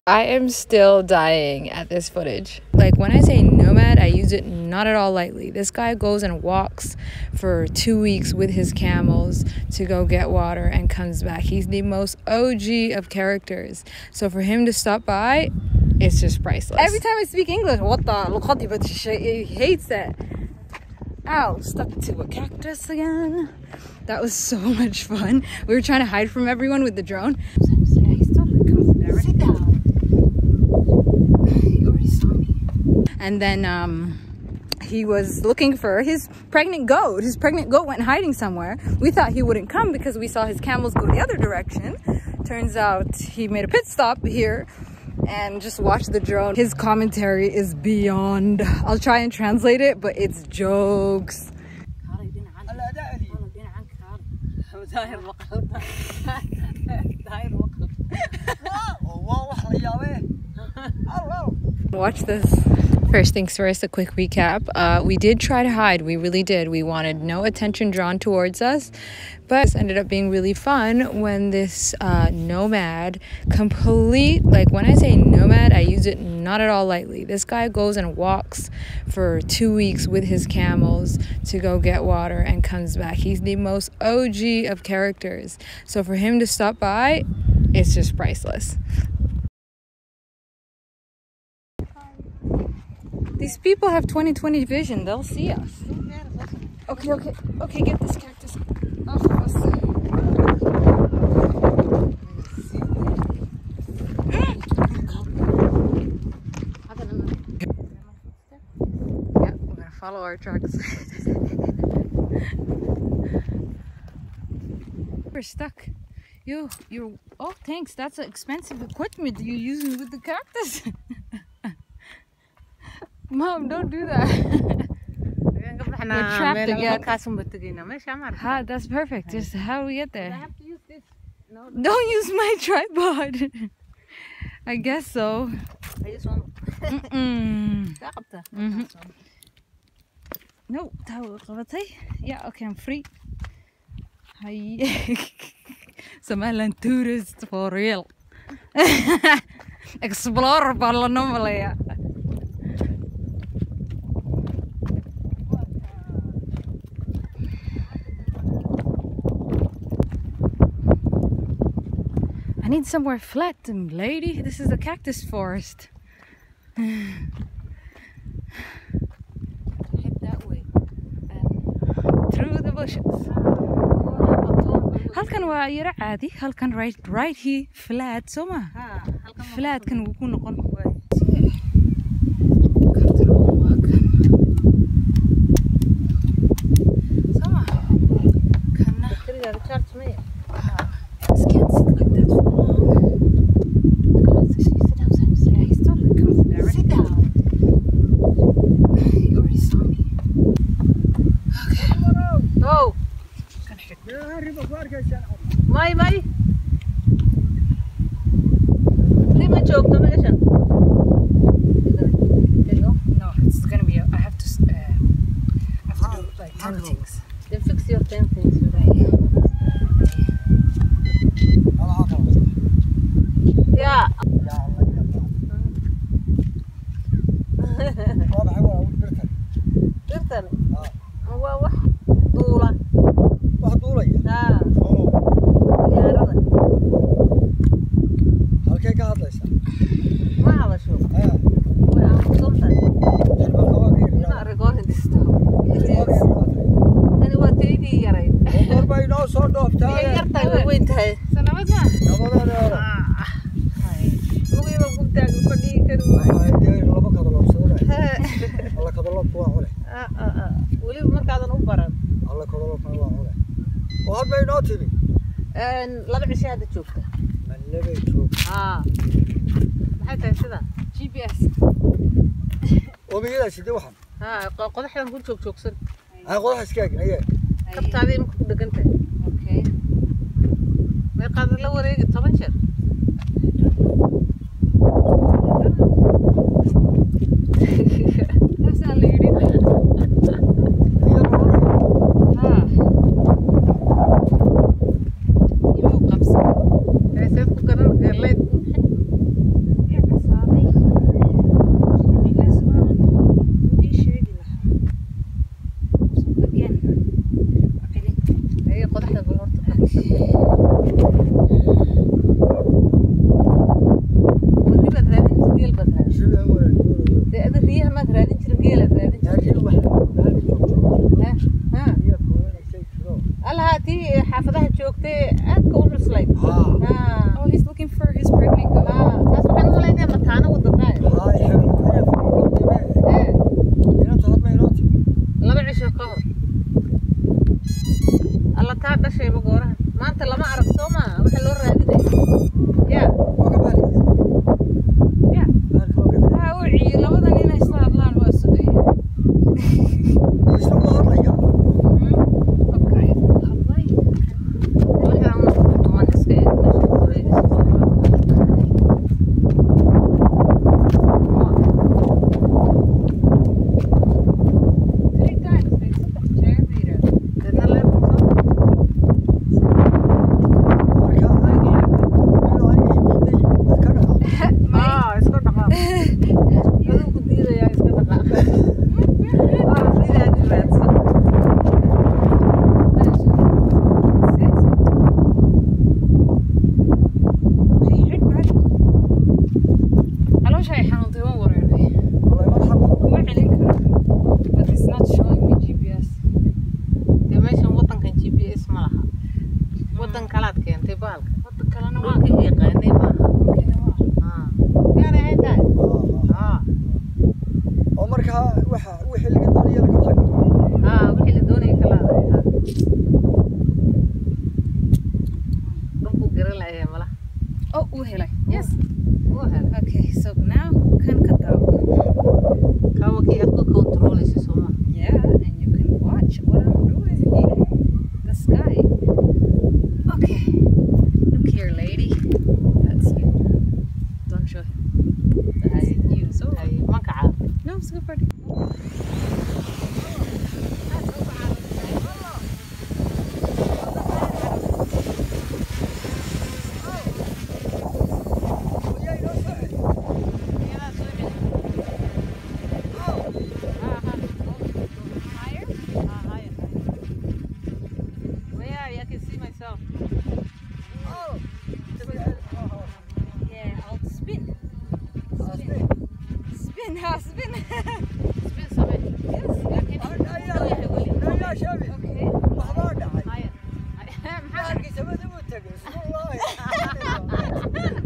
I am still dying at this footage. Like, when I say nomad, I use it not at all lightly. This guy goes and walks for 2 weeks with his camels to go get water and comes back. He's the most OG of characters. So for him to stop by, it's just priceless. Every time I speak English, he hates it. Ow, stuck to a cactus again. That was so much fun. We were trying to hide from everyone with the drone. Yeah, he's totally coming there. Sit down. He already saw me. And then he was looking for his pregnant goat. His pregnant goat went hiding somewhere. We thought he wouldn't come because we saw his camels go the other direction. Turns out he made a pit stop here and just watch the drone. His commentary is beyond. I'll try and translate it, but it's jokes. Watch this. First things first, a quick recap. We did try to hide. We really did. We wanted no attention drawn towards us, but it ended up being really fun when this nomad like, when I say nomad, I use it not at all lightly. This guy goes and walks for 2 weeks with his camels to go get water and comes back. He's the most OG of characters. So for him to stop by, it's just priceless. These people have 20/20 vision. They'll see us. Okay, get this cactus off of us. Yeah, we're gonna follow our tracks. We're stuck. You're, oh, thanks. That's expensive equipment you're using with the cactus. Mom, don't do that. We're trapped again. That's perfect. Just how do we get there? I have to use this. No, don't use my tripod. I guess so. I just want. No, yeah, okay, I'm free. Somaliland tourist for real. Explorer Balanomalaya. I need somewhere flat, lady. This is a cactus forest. Head that way and through the bushes. Halkan waa yara caadi. Halkan right here flat soma. Flat kan wuu ku noqon. Soma. Kana. Kaliya charge me. May lima joogto meeshan. No, it's gonna be. I have to do like 10 things. Then fix your 10 things. Yeah. Dirtan. Waa wax duula. Wax duulaya. Ah. Diyaarada. Halkee ka hadlaysaa? Ma hadasho. Ah. Way aqoonsan. Jalba kawageena. Ina recording this stuff. Tani waa teedii yaray. War bay noo soo dhooftaa. Yartay way weyn tahay. Sanabad ma? Nabadana. Lugiba ku taag fadhii kari waa. Ay deer laba kadalabsada. Alla kadalabku waa cule. Wali markaadan u baran. Alla kadalabku waa cule. Oo had bay noo timi. Laba cisho hadda joogta. Manabay joog. Maxay tahay sida GPS. Oo biyada sidii waxan. Qodaxdan ku joogsan. Ay qodax iskaag aye. Kabtaadii ma ku dhagantay. Okay. Way qaad la wareegi 10 jeer. That's not lady. tii xaafadaha joogtay aadka u cuslay Oh, he's looking for his pregnant goat. taas waxaan u malaynaya mataana wadadaay laba cisho ka hor alla taa dhashayba gooraha maanta lama arag soo maaha waxa loo raadinay ya Wixii labadan inay isla hadlaan waa sugaya. Okay. Hadlay. waxaan tuman iska Three times, babe. Saddex jeer bay yidhaahdeen. dadna leebkuso iska dhaqaaq aduu ku diidayaa iska dhaqaaq sidaad raadsan Caloosha ay xanuuntay waan wareeray. Kuma celin karo. But it's not showing me GPS. dee meeshan wadankan GPS ma laha wadan kalaad keentay baalka Wadda kalena waa dhulkii u yaqaanay maaha dhulkeena waa. yaana haytahay oo markaa waxa wixii laga doonaya laga tago wixii la doonaya kalaadahay dhulku garan lahaye malaha Oh, uu helay. Yes. wuu helay Okay, so now kan ka daawo. kawa kii aad ku controlaysa soo maaha Yeah, and you can watch what I'm doing here. The sky. Okay. Look here, lady. That's you. Don't show him. That's you. So, ay magaca no, it's good party. Higher? where I can see myself Yeah, I'll spin. Spin, ha, spin. spin samee Yes. laakiin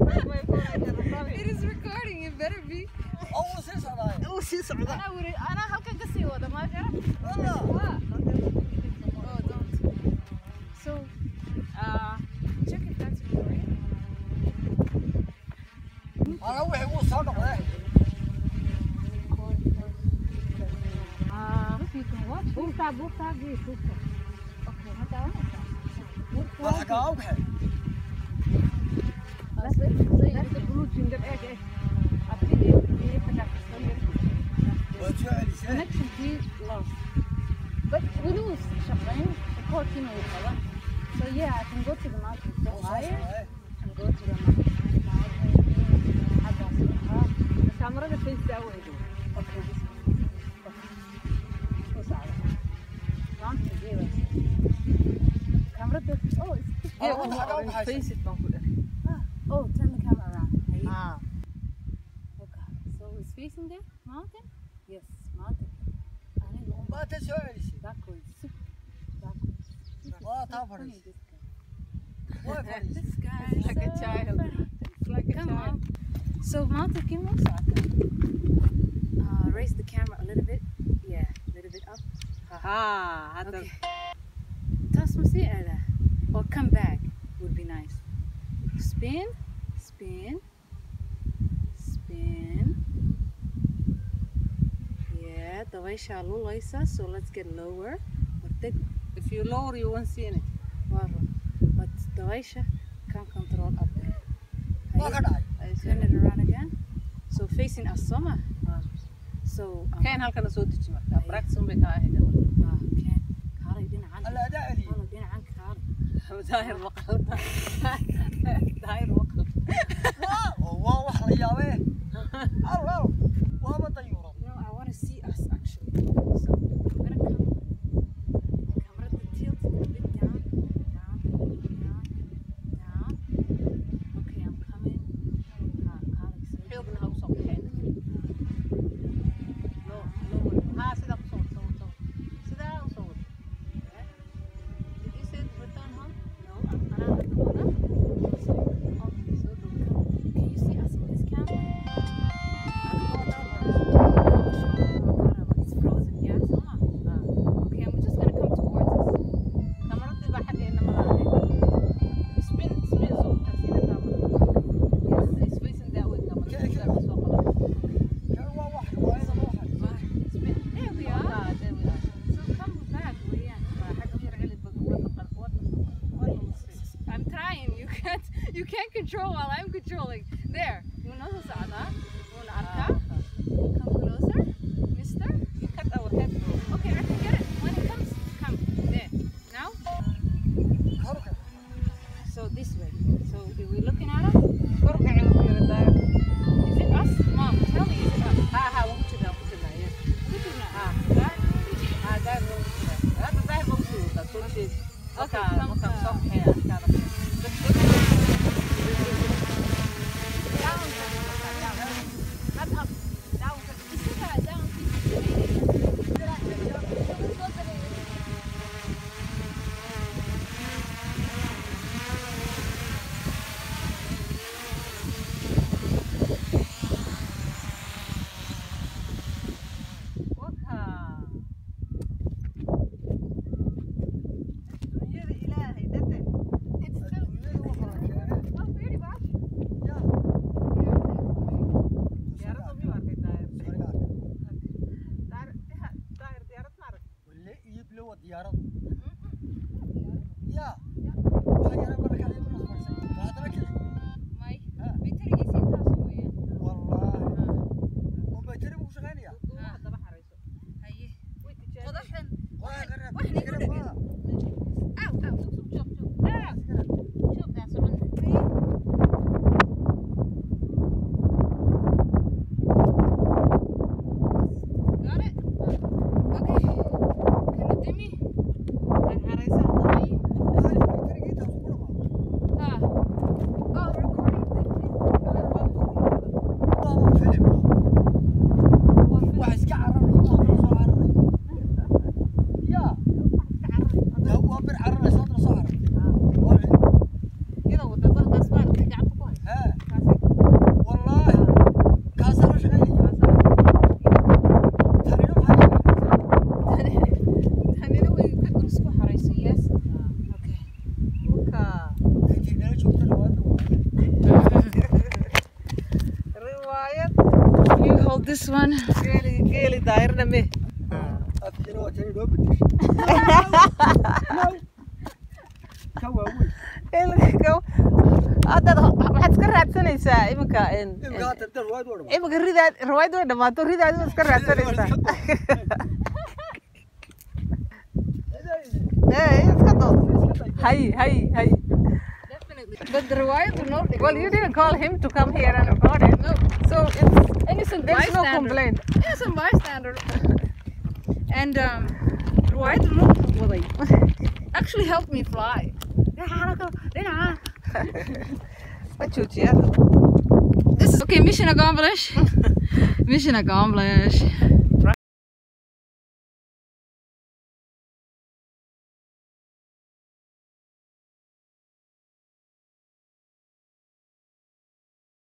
Okay. It is recording. It better be. uu sii socda Anaa halkan ka sii wada, ma jira? Oh, don't. So, check if that's recording. If you can watch. buurtaa gii buurta Okay, hadda waa haysaa. that's the blue ginger egg Connection is lost. But we lose Shaqain, the court in Wuhan. So yeah, I can go to the mountain so higher and go to the mountain. kaamarada face daa weydo Okay, this one. Okay. Mountain view. Camera. Oh, it's face it baan ku dhahay oh, turn the camera around. Hey. ah Okay. So it's facing there? Mountain? Yes, mountain. I need to go backwards. Backwards. Funny, this guy. This guy is like a so child. funny. It's like a Come child on. So mountain, give me a second. Raise the camera a little bit. Yeah, a little bit up. hadda Okay. Toss my seat out there. Or come back would be nice. Spin, spin, spin. Yeah, the way shallow Lisa, so let's get lower. Or take if you lower you won't see it water. But the way can't control up there. Waa ka dhacay. Turn it around again. So facing us summer. So keen halkana soo deji markaa practice un bay kaa ahayd okay. Kaalay dhinacan. Alla adaa celiyo. Kaalay dhinacan kaalay. daahir maqal daahir maqal waa wax la yaabee waaba dayuuro No, I want to see us actually. So I'm gonna come. Camera to tilt a bit down, down, down, down. Okay, I'm coming. Kaalay. xoogna ha usoo baxeen sidaa kusoo wad sidaa usoo wad did you say it with You can't control while I'm controlling. There. Come closer, mister. You cut our head, bro. Okay, I can get it. When it comes, come. There. Now? So this way. So are we looking at us? Is it us? Mom, tell me, is it us? Okay, come You hold this one. But the riot will not. Well, you didn't call him to come here and record it. No. So it's innocent There's bystander. no complaint. Innocent bystander. And riot will not actually helped me fly. This is okay. Mission accomplished. Mission accomplished.